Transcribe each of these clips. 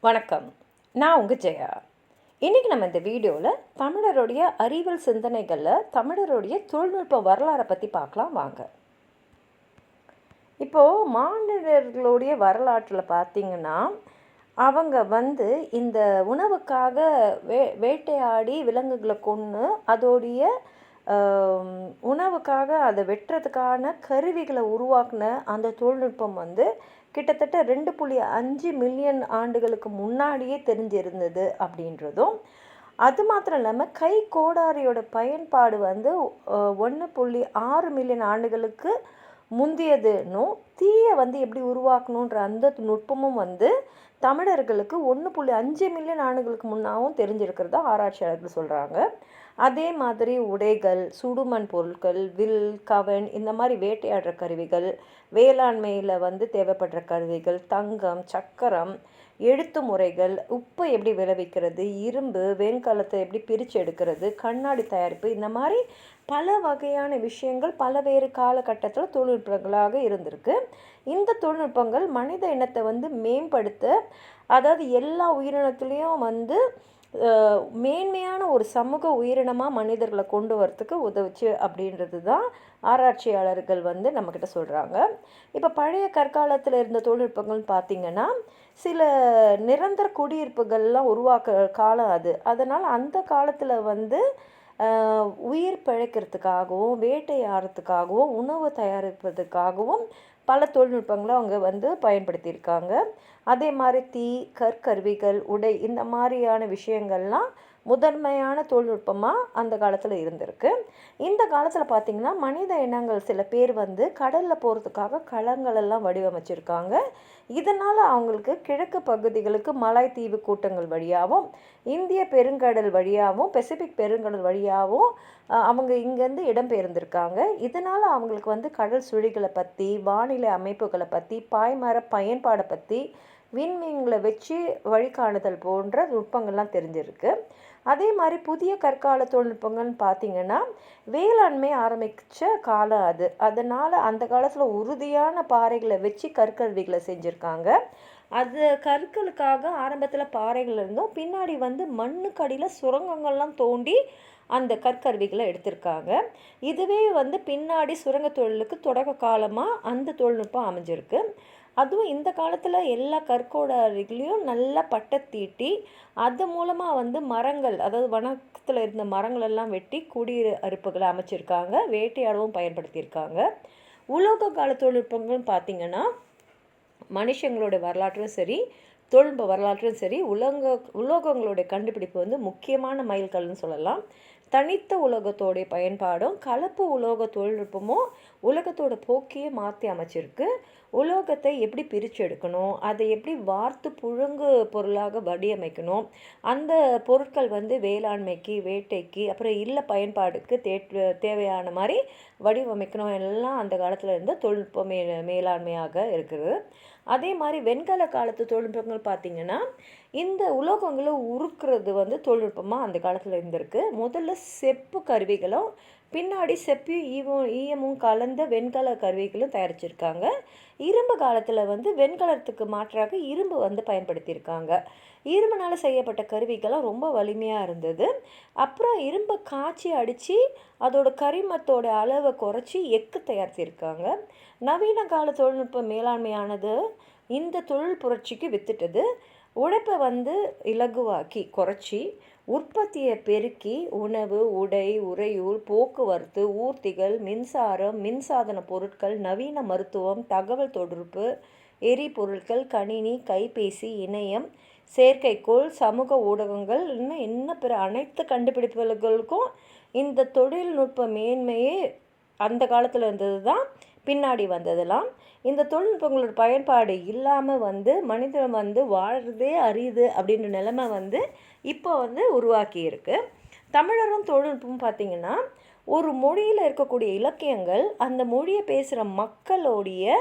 வணக்கம். நான் உங்கள் ஜெயா. இன்றைக்கி நம்ம இந்த வீடியோவில் தமிழருடைய அறிவியல் சிந்தனைகளில் தமிழருடைய தொழில்நுட்ப வரலாறை பற்றி பார்க்கலாம் வாங்க. இப்போது மாநிலர்களுடைய வரலாற்றில் பார்த்திங்கன்னா, அவங்க இந்த உணவுக்காக வேட்டையாடி விலங்குகளை கொன்று அதோடைய உணவுக்காக அதை வெட்டுறதுக்கான கருவிகளை உருவாக்குன அந்த தொழில்நுட்பம் கிட்டத்தட்ட 2.5 மில்லியன் ஆண்டுகளுக்கு முன்னாடியே தெரிஞ்சிருந்தது அப்படின்றதும், அது மாத்திரம் இல்லாமல் கை கோடாரியோட பயன்பாடு 1.6 மில்லியன் ஆண்டுகளுக்கு முந்தியதுன்னும், தீயை எப்படி உருவாக்கணுன்ற அந்த நுட்பமும் தமிழர்களுக்கு 1.5 மில்லியன் ஆண்டுகளுக்கு முன்னாவும் தெரிஞ்சிருக்கிறதா ஆராய்ச்சியாளர்கள் சொல்கிறாங்க. அதே மாதிரி உடைகள், சுடுமண் பொருட்கள், வில், கவன், இந்த மாதிரி வேட்டையாடுற கருவிகள், வேளாண்மையில் தேவைப்படுற கருவிகள், தங்கம், சக்கரம், எழுத்து முறைகள், உப்பை எப்படி விளைவிக்கிறது, இரும்பு, வெண்கலத்தை எப்படி பிரித்து எடுக்கிறது, கண்ணாடி தயாரிப்பு, இந்த மாதிரி பல வகையான விஷயங்கள் பல்வேறு காலகட்டத்தில் தொழில்நுட்பங்களாக இருந்திருக்கு. இந்த தொழில்நுட்பங்கள் மனித இனத்தை மேம்படுத்த, அதாவது எல்லா உயிரினத்துலேயும் மேன்மையான ஒரு சமூக உயிரினமாக மனிதர்களை கொண்டு வரத்துக்கு உதவுச்சு அப்படின்றது தான் ஆராய்ச்சியாளர்கள் நம்மக்கிட்ட சொல்கிறாங்க. இப்போ பழைய கற்காலத்தில் இருந்த தொழில்நுட்பங்கள்னு பார்த்திங்கன்னா, சில நிரந்தர குடியிருப்புகள்லாம் உருவாக்குற காலம் அது. அதனால் அந்த காலத்தில் உயிர் பிழைக்கிறதுக்காகவும், வேட்டையாடுறதுக்காகவும், உணவு தயாரிப்பதற்காகவும் பல தொழில்நுட்பங்களை அவங்க பயன்படுத்தியிருக்காங்க. அதே மாதிரி தீ, கற்கருவிகள், உடை, இந்த மாதிரியான விஷயங்கள்லாம் முதன்மையான தொழில்நுட்பமாக அந்த காலத்தில் இருந்திருக்கு. இந்த காலத்தில் பார்த்திங்கன்னா, மனித இனங்கள் சில பேர் கடலில் போகிறதுக்காக களங்களெல்லாம் வடிவமைச்சிருக்காங்க. இதனால் அவங்களுக்கு கிழக்கு பகுதிகளுக்கு மலைத்தீவு கூட்டங்கள் வழியாகவும், இந்திய பெருங்கடல் வழியாகவும், பசிபிக் பெருங்கடல் வழியாகவும் அவங்க இங்கேருந்து இடம்பெயர்ந்திருக்காங்க. இதனால் அவங்களுக்கு கடல் சுழிகளை பற்றி, வானிலை அமைப்புகளை பற்றி, பாய்மர பயன்பாடை பற்றி, விண்மீன்களை வச்சு வழிகாணுதல் போன்ற நுட்பங்கள்லாம் தெரிஞ்சிருக்கு. அதே மாதிரி புதிய கற்கால தொழில்நுட்பங்கள்னு பார்த்திங்கன்னா, வேளாண்மை ஆரம்பித்த காலம் அது. அதனால் அந்த காலத்தில் உறுதியான பாறைகளை வச்சு கற்கருவிகளை செஞ்சுருக்காங்க. அது கற்களுக்காக ஆரம்பத்தில் பாறைகள் இருந்தும், பின்னாடி மண்ணுக்கடியில் சுரங்கங்கள்லாம் தோண்டி அந்த கற்கருவிகளை எடுத்திருக்காங்க. இதுவே பின்னாடி சுரங்க தொழிலுக்கு தொடக்க காலமாக அந்த தொழில்நுட்பம் அமைஞ்சிருக்கு. அதுவும் இந்த காலத்தில் எல்லா கற்கோடாரிகளையும் நல்லா பட்டத்தீட்டி, அது மூலமாக மரங்கள், அதாவது வனத்தில் இருந்த மரங்களெல்லாம் வெட்டி குடியிருப்புகளை அமைச்சிருக்காங்க, வேட்டையாடவும் பயன்படுத்தியிருக்காங்க. உலோக கால தொழில்நுட்பங்கள்னு பார்த்திங்கன்னா, மனுஷங்களோட வரலாற்றும் சரி, தொழில்நுட்ப வரலாற்றும் சரி, உலோகங்களுடைய கண்டுபிடிப்பு முக்கியமான மைல்கல்னு சொல்லலாம். தனித்த உலோகத்தோடைய பயன்பாடும் கலப்பு உலோக தொழில்நுட்பமும் உலகத்தோட போக்கையே மாற்றி அமைச்சிருக்கு. உலோகத்தை எப்படி பிரித்து எடுக்கணும், அதை எப்படி வார்த்து புழுங்கு பொருளாக வடிவமைக்கணும், அந்த பொருட்கள் வேளாண்மைக்கு, வேட்டைக்கு, அப்புறம் இல்ல பயன்பாடுக்கு தேவையான மாதிரி வடிவமைக்கணும், எல்லாம் அந்த காலத்தில் இருந்த தொழில்நுட்ப மேலாண்மையாக இருக்குது. அதே மாதிரி வெண்கல காலத்து தொழில்நுட்பங்கள் பார்த்திங்கன்னா, இந்த உலோகங்களை உருக்குறது தொழில்நுட்பமாக அந்த காலத்தில் இருந்திருக்கு. முதல்ல செப்பு கருவிகளும், பின்னாடி செப்பியும் ஈயமும் கலந்த வெண்கல கருவிகளும் தயாரிச்சிருக்காங்க. இரும்பு காலத்தில் வெண்கலத்துக்கு மாற்றாக இரும்பு பயன்படுத்தியிருக்காங்க. இரும்புனால் செய்யப்பட்ட கருவிகள்லாம் ரொம்ப வலிமையாக இருந்தது. அப்புறம் இரும்பை காய்ச்சி அடித்து அதோட கரிமத்தோட அளவை குறைச்சி எக்கு தயாரிச்சிருக்காங்க. நவீன கால தொழில்நுட்ப மேலாண்மையானது இந்த தொழில் புரட்சிக்கு வித்துட்டது. உழைப்பை இலகுவாக்கி குறைச்சி, உற்பத்தியை பெருக்கி, உணவு, உடை, உறையூல், போக்குவரத்து, ஊர்திகள், மின்சாரம், மின்சாதன பொருட்கள், நவீன மருத்துவம், தகவல் தொடர்பு, எரிபொருட்கள், கணினி, கைபேசி, இணையம், செயற்கைக்கோள், சமூக ஊடகங்கள், இன்னும் பிற அனைத்து கண்டுபிடிப்புகளுக்கும் இந்த தொழில்நுட்ப மேன்மையே அந்த காலத்தில் இருந்தது தான், பின்னாடி வந்ததெல்லாம். இந்த தொழில்நுட்பங்களோட பயன்பாடு இல்லாமல் மனிதன் வாழ்கிறதே அரியுது அப்படின்ற நிலைமை இப்போ உருவாக்கியிருக்கு. தமிழரும் தொழில்நுட்பம் பார்த்திங்கன்னா, ஒரு மொழியில் இருக்கக்கூடிய இலக்கியங்கள் அந்த மொழியை பேசுகிற மக்களுடைய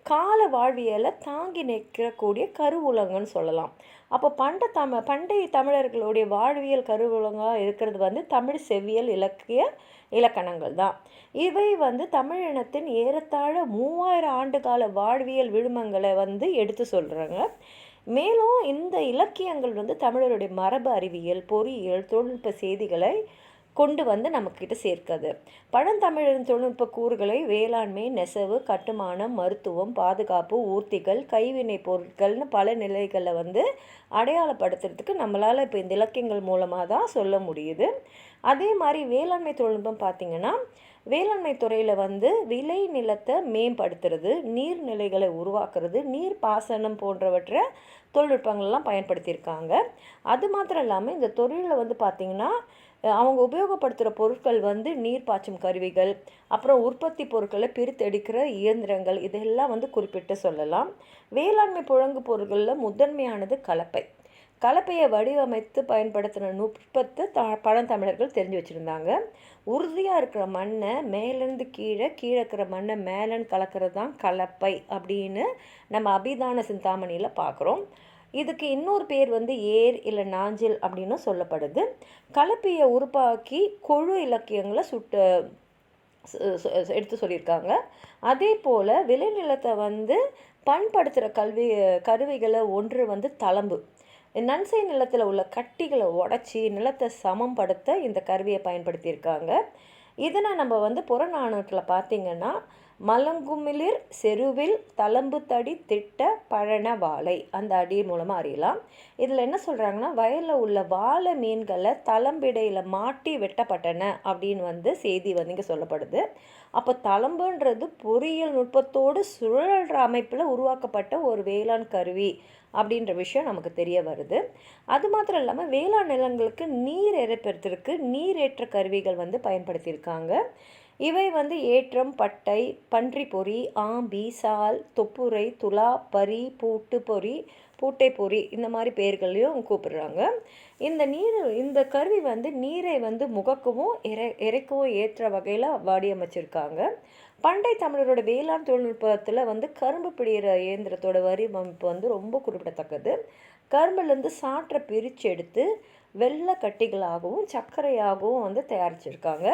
கால வாழ்வியலை தாங்கி நிற்கக்கூடிய கருவூலங்கன்னு சொல்லலாம். அப்போ பண்டைய தமிழர்களுடைய வாழ்வியல் கருவூலங்களாக இருக்கிறது தமிழ் செவ்வியல் இலக்கணங்கள் தான். இவை தமிழினத்தின் ஏறத்தாழ 3000 ஆண்டு கால வாழ்வியல் விழுமங்களை எடுத்து சொல்கிறாங்க. மேலும் இந்த இலக்கியங்கள் வந்து தமிழருடைய மரபு அறிவியல், பொறியியல், தொழில்நுட்ப செய்திகளை கொண்டு வந்து நம்மக்கிட்ட சேர்க்காது. பழந்தமிழரின் தொழில்நுட்ப கூறுகளை வேளாண்மை, நெசவு, கட்டுமானம், மருத்துவம், பாதுகாப்பு, ஊர்திகள், கைவினை பொருட்கள்னு பல நிலைகளில் வந்து அடையாளப்படுத்துறதுக்கு நம்மளால் இப்போ இந்த இலக்கியங்கள் மூலமாக தான் சொல்ல முடியுது. அதே மாதிரி வேளாண்மை தொழில்நுட்பம் பார்த்திங்கன்னா, வேளாண்மை துறையில் வந்து விளை நிலத்தை மேம்படுத்துறது, நீர்நிலைகளை உருவாக்குறது, நீர் பாசனம் போன்றவற்றை தொழில்நுட்பங்கள்லாம் பயன்படுத்தியிருக்காங்க. அது மாத்திரம் இல்லாமல் இந்த தொழிலில் வந்து பார்த்திங்கன்னா, அவங்க உபயோகப்படுத்துகிற பொருட்கள் வந்து நீர் பாய்ச்சும் கருவிகள், அப்புறம் உற்பத்தி பொருட்களை பிரித்தெடுக்கிற இயந்திரங்கள், இதெல்லாம் வந்து குறிப்பிட்டு சொல்லலாம். வேளாண்மை புழங்கு பொருட்களில் முதன்மையானது கலப்பை. கலப்பையை வடிவமைத்து பயன்படுத்தின நுட்பத்தை பழந்தமிழர்கள் தெரிஞ்சு வச்சுருந்தாங்க. உறுதியாக இருக்கிற மண்ணை மேலேருந்து கீழே, கீழே இருக்கிற மண்ணை மேலேன்னு கலக்கிறது தான் கலப்பை அப்படின்னு நம்ம அபிதான சிந்தாமணியில் பார்க்குறோம். இதுக்கு இன்னொரு பேர் வந்து ஏர் இல்லை நாஞ்சில் அப்படின்னு சொல்லப்படுது. கலப்பையை உருவாக்கி கொழு இலக்கியங்களை எடுத்து சொல்லியிருக்காங்க. அதே போல் விளைநிலத்தை வந்து பண்படுத்துகிற கருவிகளை ஒன்று வந்து தளம்பு. நன்சை நிலத்தில் உள்ள கட்டிகளை உடச்சி நிலத்தை சமப்படுத்த இந்த கருவியை பயன்படுத்தியிருக்காங்க. இதனை நம்ம வந்து புறநானூற்றில் பார்த்திங்கன்னா, மலங்குமிளிர் செருவில் தளம்பு தடி திட்ட பழன வாழை அந்த அடி மூலமாக அறியலாம். இதில் என்ன சொல்கிறாங்கன்னா, வயலில் உள்ள வாழை மீன்களை தளம்பிடையில் மாட்டி வெட்டப்பட்டன அப்படின்னு வந்து செய்தி வந்து இங்கே சொல்லப்படுது. அப்போ தளம்புன்றது பொறியியல் நுட்பத்தோடு சுழல்ற அமைப்பில் உருவாக்கப்பட்ட ஒரு வேளாண் கருவி அப்படின்ற விஷயம் நமக்கு தெரிய வருது. அது மாத்திரம் இல்லாமல் வேளாண் நிலங்களுக்கு நீர் இறைப்பதற்கு நீரேற்ற கருவிகள் வந்து பயன்படுத்தியிருக்காங்க. இவை வந்து ஏற்றம், பட்டை, பன்றி பொறி, ஆம்பி, சால், தொப்புரை, துலா, பரி, பூட்டை பொறி இந்த மாதிரி பெயர்களையும் கூப்பிடுறாங்க. இந்த கருவி வந்து நீரை வந்து முகக்கவும் இறைக்கவும் ஏற்ற வகையில் வடிவமைச்சிருக்காங்க. பண்டை தமிழரோட வேளாண் தொழில்நுட்பத்தில் வந்து கரும்பு பிடிகிற இயந்திரத்தோட வடிவமைப்பு வந்து ரொம்ப குறிப்பிடத்தக்கது. கரும்புலேருந்து சாற்றை பிரித்து எடுத்து வெள்ளை கட்டிகளாகவும் சர்க்கரையாகவும் வந்து தயாரிச்சிருக்காங்க.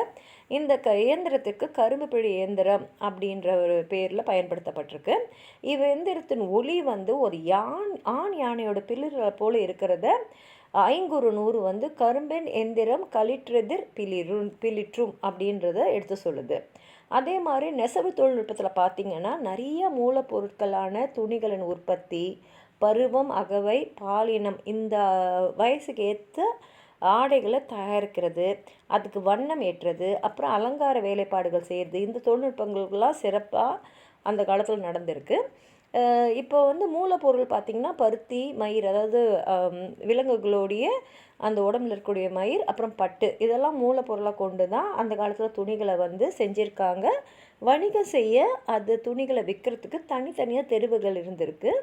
இந்த இயந்திரத்துக்கு கரும்பு பிடி இயந்திரம் அப்படின்ற ஒரு பேரில் பயன்படுத்தப்பட்டிருக்கு. இவ்வியந்திரத்தின் ஒளி வந்து ஒரு ஆண் யானையோட பிளிரை போல் இருக்கிறத 500 வந்து கரும்பின் எந்திரம் களிற்றெதிர் பிளிற்றும் அப்படின்றத எடுத்து சொல்லுது. அதே மாதிரி நெசவு தொழில்நுட்பத்தில் பார்த்திங்கன்னா, நிறைய மூலப்பொருட்களான துணிகளின் உற்பத்தி, பருவம், அகவை, பாலினம் இந்த வயசுக்கு ஏற்ற ஆடைகளை தயாரிக்கிறது, அதுக்கு வண்ணம் ஏற்றுறது, அப்புறம் அலங்கார வேலைப்பாடுகள் செய்கிறது, இந்த தொழில்நுட்பங்களுக்கெல்லாம் சிறப்பாக அந்த காலத்தில் நடந்திருக்கு. இப்போ வந்து மூலப்பொருள் பார்த்திங்கன்னா, பருத்தி, மயிர், அதாவது விலங்குகளுடைய அந்த உடம்புல இருக்கக்கூடிய மயிர், அப்புறம் பட்டு, இதெல்லாம் மூலப்பொருளாக கொண்டு தான் அந்த காலத்தில் துணிகளை வந்து செஞ்சுருக்காங்க. வணிகம் செய்ய அது துணிகளை விற்கிறதுக்கு தனித்தனியாக தெருவுகள் இருந்திருக்கு.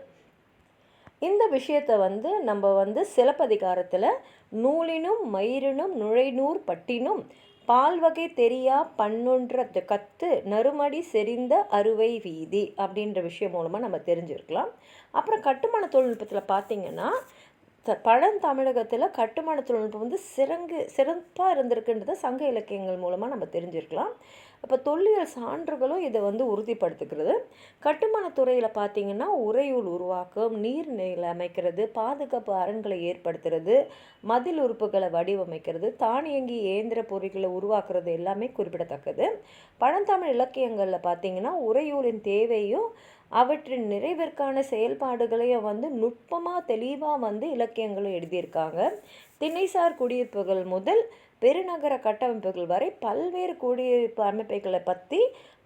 இந்த விஷயத்தை வந்து நம்ம வந்து சிலப்பதிகாரத்தில் நூலினும் மயிரினும் நுழைநூர் பட்டினும் பால்வகை தெரியா பன்னொன்ற கத்து நறுமடி செறிந்த அறுவை வீதி அப்படின்ற விஷயம் மூலமாக நம்ம தெரிஞ்சிருக்கலாம். அப்புறம் கட்டுமான தொழில்நுட்பத்தில் பார்த்திங்கன்னா, பழந்தமிழகத்தில் கட்டுமான தொழில்நுட்பம் வந்து சிறப்பாக இருந்திருக்குன்றதை சங்க இலக்கியங்கள் மூலமாக நம்ம தெரிஞ்சிருக்கலாம். இப்போ தொல்லியல் சான்றுகளும் இதை வந்து உறுதிப்படுத்துகிறது. கட்டுமான துறையில் பார்த்திங்கன்னா, உறையூல் உருவாக்கம், நீர்நிலை அமைக்கிறது, பாதுகாப்பு அரண்களை ஏற்படுத்துறது, மதில் உறுப்புகளை வடிவமைக்கிறது, தானியங்கி இயந்திர பொருட்களை உருவாக்குறது எல்லாமே குறிப்பிடத்தக்கது. பழந்தமிழ் இலக்கியங்களில் பார்த்திங்கன்னா, உறையூலின் தேவையும் அவற்றின் நிறைவிற்கான செயல்பாடுகளையும் வந்து நுட்பமாக தெளிவாக வந்து இலக்கியங்களும் எழுதியிருக்காங்க. திணைசார் குடியிருப்புகள் முதல் பெருநகர கட்டமைப்புகள் வரை பல்வேறு குடியிருப்பு அமைப்புகளை பற்றி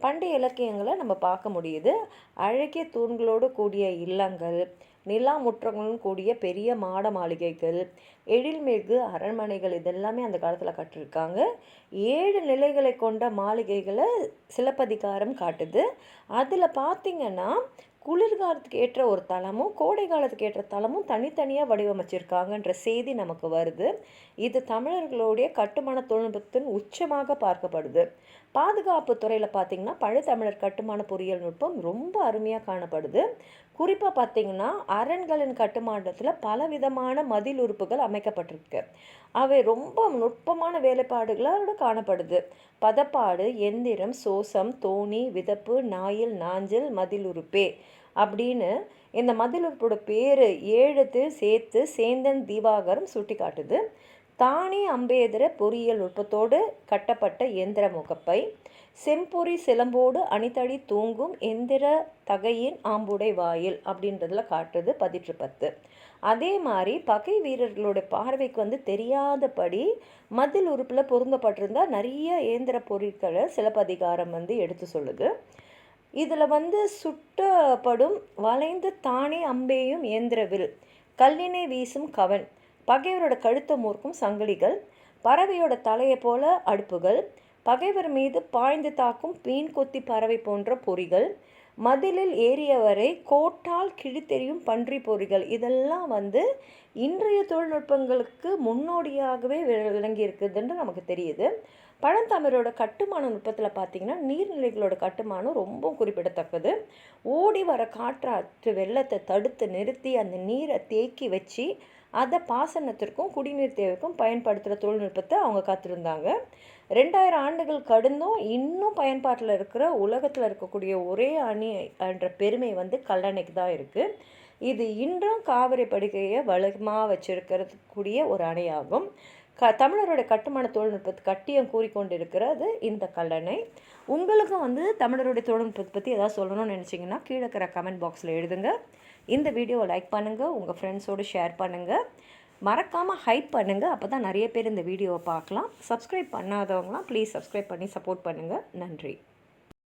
பண்டைய இலக்கியங்களை நம்ம பார்க்க முடியுது. அழகிய தூண்களோடு கூடிய இல்லங்கள், நிலா முற்றங்களுடன் கூடிய பெரிய மாட மாளிகைகள், எழில்மிகு அரண்மனைகள் இதெல்லாமே அந்த காலத்தில் கட்டிருக்காங்க. 7 நிலைகளை கொண்ட மாளிகைகளை சிலப்பதிகாரம் காட்டுது. அதில் பார்த்திங்கன்னா, குளிர்காலத்துக்கு ஏற்ற ஒரு தளமும் கோடை காலத்துக்கு ஏற்ற தளமும் தனித்தனியாக வடிவமைச்சிருக்காங்கன்ற செய்தி நமக்கு வருது. இது தமிழர்களுடைய கட்டுமான தொழில்நுட்பத்தின் உச்சமாக பார்க்கப்படுது. பாதுகாப்பு துறையில் பார்த்திங்கன்னா, பழத்தமிழர் கட்டுமான பொறியியல் நுட்பம் ரொம்ப அருமையாக காணப்படுது. குறிப்பாக பார்த்திங்கன்னா, அரண்களின் கட்டுமானத்தில் பலவிதமான மதில் உறுப்புகள் அமைக்கப்பட்டிருக்கு. அவை ரொம்ப நுட்பமான வேலைப்பாடுகளோடு காணப்படுது. பதப்பாடு, எந்திரம், சோசம், தோணி, விதப்பு, நாயில், நாஞ்சில், மதில் உறுப்பே அப்படின்னு இந்த மதில் உறுப்போட பேர் 7 சேர்த்து சேந்தன் தீபாகரம் சுட்டி காட்டுது. தானே அம்பேதர பொறியியல் நுட்பத்தோடு கட்டப்பட்ட எந்திர முகப்பை, செம்பொறி சிலம்போடு அணித்தடி தூங்கும் எந்திர தகையின் ஆம்புடை வாயில் அப்படின்றதுல காட்டுது பதிற்று 10. அதே மாதிரி பகை வீரர்களோட பார்வைக்கு தெரியாதபடி மதில் உறுப்பில் பொருந்தப்பட்டிருந்தால் நிறைய இயந்திர பொருட்களை சிலப்பதிகாரம் எடுத்து சொல்லுது. இதில் சுட்டப்படும் வளைந்து தானே அம்பேயும் இயந்திர வில், கல்லினை வீசும் கவன், பகைவரோட கழுத்தை மூர்க்கும் சங்கிலிகள், பறவையோட தலையை போல அடுப்புகள், பகைவர் மீது பாய்ந்து தாக்கும் மீன் கொத்தி பறவை போன்ற பொறிகள், மதிலில் ஏறியவரை கோட்டால் கிழித்தெறியும் பன்றி பொறிகள், இதெல்லாம் இன்றைய தொழில்நுட்பங்களுக்கு முன்னோடியாகவே விளங்கி இருக்குதுன்னு நமக்கு தெரியுது. பழந்தமிழோட கட்டுமான நுட்பத்தில் பார்த்திங்கன்னா நீர்நிலைகளோட கட்டுமானம் ரொம்ப குறிப்பிடத்தக்கது. ஓடி வர காற்றாற்று வெள்ளத்தை தடுத்து நிறுத்தி அந்த நீரை தேக்கி வச்சு அதை பாசனத்திற்கும் குடிநீர் தேவைக்கும் பயன்படுத்துகிற தொழில்நுட்பத்தை அவங்க காத்திருந்தாங்க. 2000 ஆண்டுகள் கடந்தும் இன்னும் பயன்பாட்டில் இருக்கிற உலகத்தில் இருக்கக்கூடிய ஒரே அணி என்ற பெருமை கல்லணைக்கு தான் இருக்குது. இது இன்றும் காவிரி படுகையை வளமாக வச்சிருக்கிறதுக்கூடிய ஒரு அணையாகும். தமிழரோட கட்டுமான தொழில்நுட்பத்தை கட்டியம் கூறிக்கொண்டிருக்கிறது இந்த கல்லணை. உங்களுக்கும் தமிழருடைய தொழில்நுட்பத்தை பற்றி ஏதாவது சொல்லணும்னு நினச்சிங்கன்னா கீழே இருக்கிற கமெண்ட் பாக்ஸில் எழுதுங்க. இந்த வீடியோவை லைக் பண்ணுங்கள், உங்கள் ஃப்ரெண்ட்ஸோடு ஷேர் பண்ணுங்கள், மறக்காமல் ஹைப் பண்ணுங்கள். அப்போ தான் நிறைய பேர் இந்த வீடியோவை பார்க்கலாம். சப்ஸ்கிரைப் பண்ணாதவங்களாம் ப்ளீஸ் சப்ஸ்கிரைப் பண்ணி சப்போர்ட் பண்ணுங்கள். நன்றி.